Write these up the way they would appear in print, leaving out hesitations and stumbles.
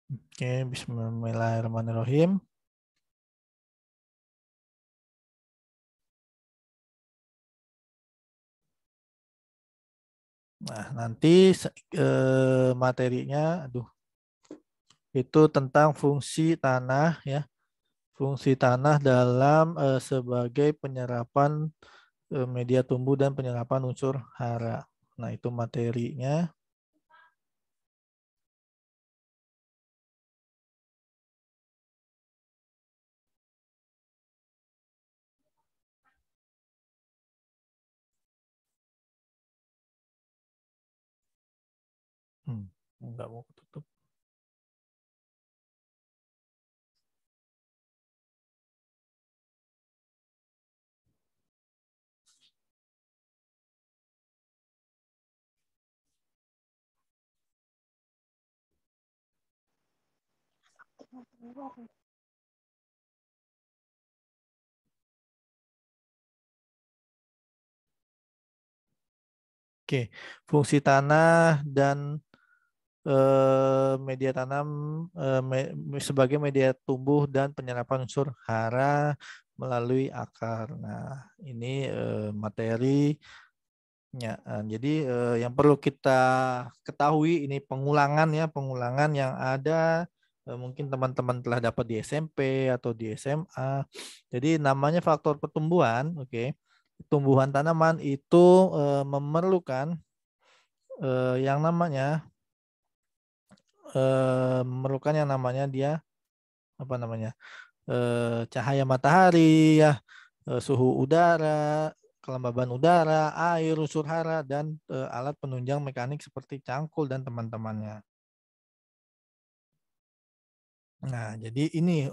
Oke, bismillahirrahmanirrahim. Nah, nanti materinya, itu tentang fungsi tanah ya, fungsi tanah dalam sebagai penyerapan media tumbuh dan penyerapan unsur hara. Nah, itu materinya. Hmm, Enggak mau tutup. Oke, fungsi tanah dan media tanam sebagai media tumbuh dan penyerapan unsur hara melalui akar. Nah, ini materinya. Jadi yang perlu kita ketahui ini pengulangan ya, pengulangan yang ada mungkin teman-teman telah dapat di SMP atau di SMA. Jadi namanya faktor pertumbuhan, oke. Tumbuhan tanaman itu memerlukan yang namanya memerlukan yang namanya dia apa namanya cahaya matahari ya, suhu udara, kelembaban udara, air, unsur hara dan alat penunjang mekanik seperti cangkul dan teman-temannya. Nah, jadi ini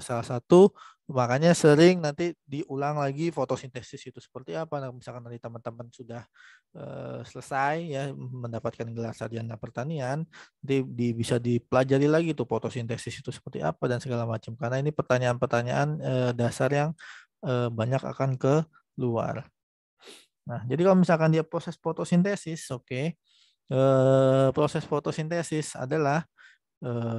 salah satu makanya sering nanti diulang lagi fotosintesis itu seperti apa. Nah, misalkan nanti teman-teman sudah selesai ya mendapatkan gelar sarjana pertanian, bisa dipelajari lagi tuh fotosintesis itu seperti apa dan segala macam. Karena ini pertanyaan-pertanyaan dasar yang banyak akan ke luar. Nah, jadi kalau misalkan dia proses fotosintesis, oke, proses fotosintesis adalah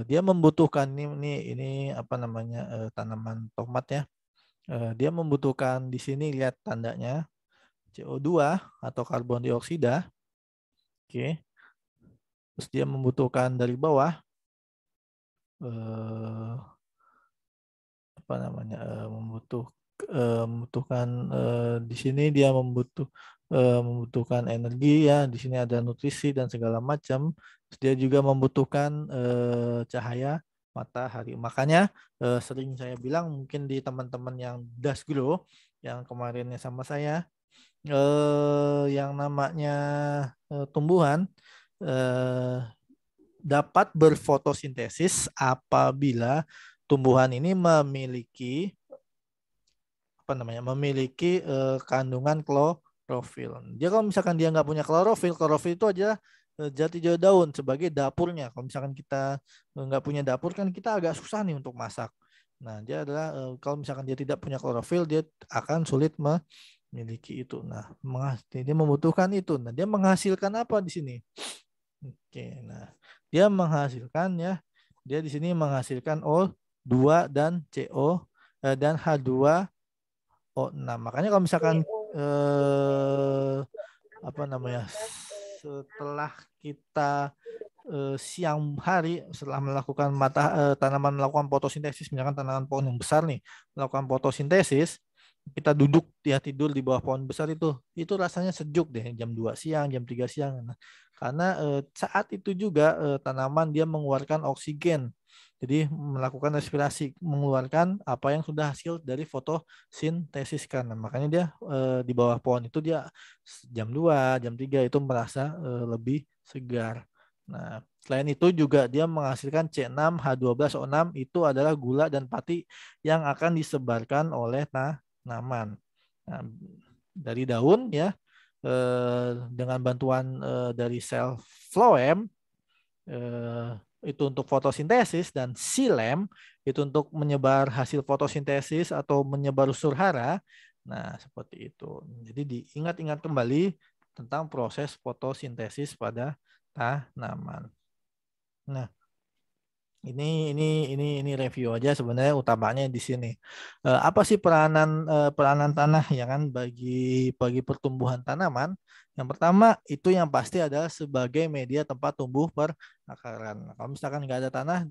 dia membutuhkan ini apa namanya tanaman tomat ya. Dia membutuhkan di sini lihat tandanya CO2 atau karbon dioksida. Oke. Terus dia membutuhkan dari bawah eh, apa namanya membutuhkan di sini dia membutuhkan energi ya. Di sini ada nutrisi dan segala macam. Terus dia juga membutuhkan cahaya matahari. Makanya sering saya bilang mungkin di teman-teman yang Dasgrow yang kemarinnya sama saya yang namanya tumbuhan eh, dapat berfotosintesis apabila tumbuhan ini memiliki apa namanya memiliki kandungan klorofil. Dia kalau misalkan dia nggak punya klorofil, klorofil itu aja jati jauh daun sebagai dapurnya. Kalau misalkan kita nggak punya dapur kan kita agak susah nih untuk masak. Nah, dia adalah kalau misalkan dia tidak punya klorofil, dia akan sulit memiliki itu. Nah, dia membutuhkan itu. Nah, dia menghasilkan apa di sini? Oke, nah dia menghasilkan ya, dia di sini menghasilkan O2 dan CO dan H2O6. Makanya kalau misalkan apa namanya setelah kita siang hari setelah melakukan tanaman melakukan fotosintesis, misalkan tanaman pohon yang besar nih melakukan fotosintesis, kita duduk ya tidur di bawah pohon besar itu rasanya sejuk deh jam 2 siang, jam 3 siang. Nah, karena saat itu juga tanaman dia mengeluarkan oksigen. Jadi melakukan respirasi, mengeluarkan apa yang sudah hasil dari fotosintesis kan. Nah, makanya dia di bawah pohon itu dia jam 2 jam 3 itu merasa lebih segar. Nah, selain itu juga dia menghasilkan C6H12O6 itu adalah gula dan pati yang akan disebarkan oleh tanaman. Nah, dari daun ya dengan bantuan dari sel floem eh, itu untuk fotosintesis dan silem itu untuk menyebar hasil fotosintesis atau menyebar unsur hara. Nah, seperti itu. Jadi diingat-ingat kembali tentang proses fotosintesis pada tanaman. Nah, Ini review aja sebenarnya utamanya di sini. Apa sih peranan tanah ya kan bagi pertumbuhan tanaman? Yang pertama itu yang pasti adalah sebagai media tempat tumbuh perakaran. Nah, kalau misalkan nggak ada tanah,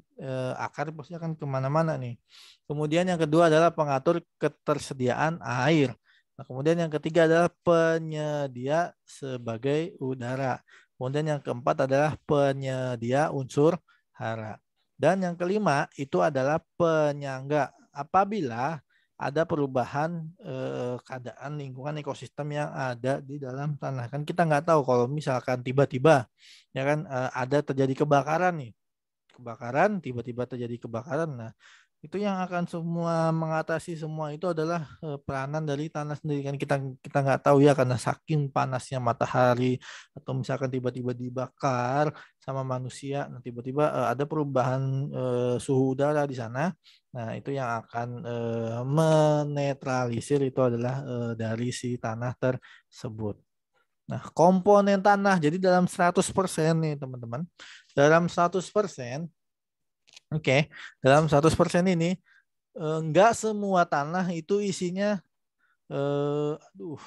akar pasti akan kemana-mana nih. Kemudian yang kedua adalah pengatur ketersediaan air. Nah, kemudian yang ketiga adalah penyedia sebagai udara. Kemudian yang keempat adalah penyedia unsur hara. Dan yang kelima itu adalah penyangga. Apabila ada perubahan keadaan lingkungan ekosistem yang ada di dalam tanah. Kan kita nggak tahu kalau misalkan tiba-tiba ya kan ada terjadi kebakaran nih. Kebakaran, tiba-tiba terjadi kebakaran. Nah, itu yang akan semua mengatasi semua itu adalah peranan dari tanah sendiri kan kita kita nggak tahu ya karena saking panasnya matahari atau misalkan tiba-tiba dibakar sama manusia nah tiba-tiba ada perubahan suhu udara di sana nah itu yang akan menetralisir itu adalah dari si tanah tersebut. Nah, komponen tanah jadi dalam 100% nih teman-teman. Dalam 100%, oke, dalam 100% ini nggak semua tanah itu isinya aduh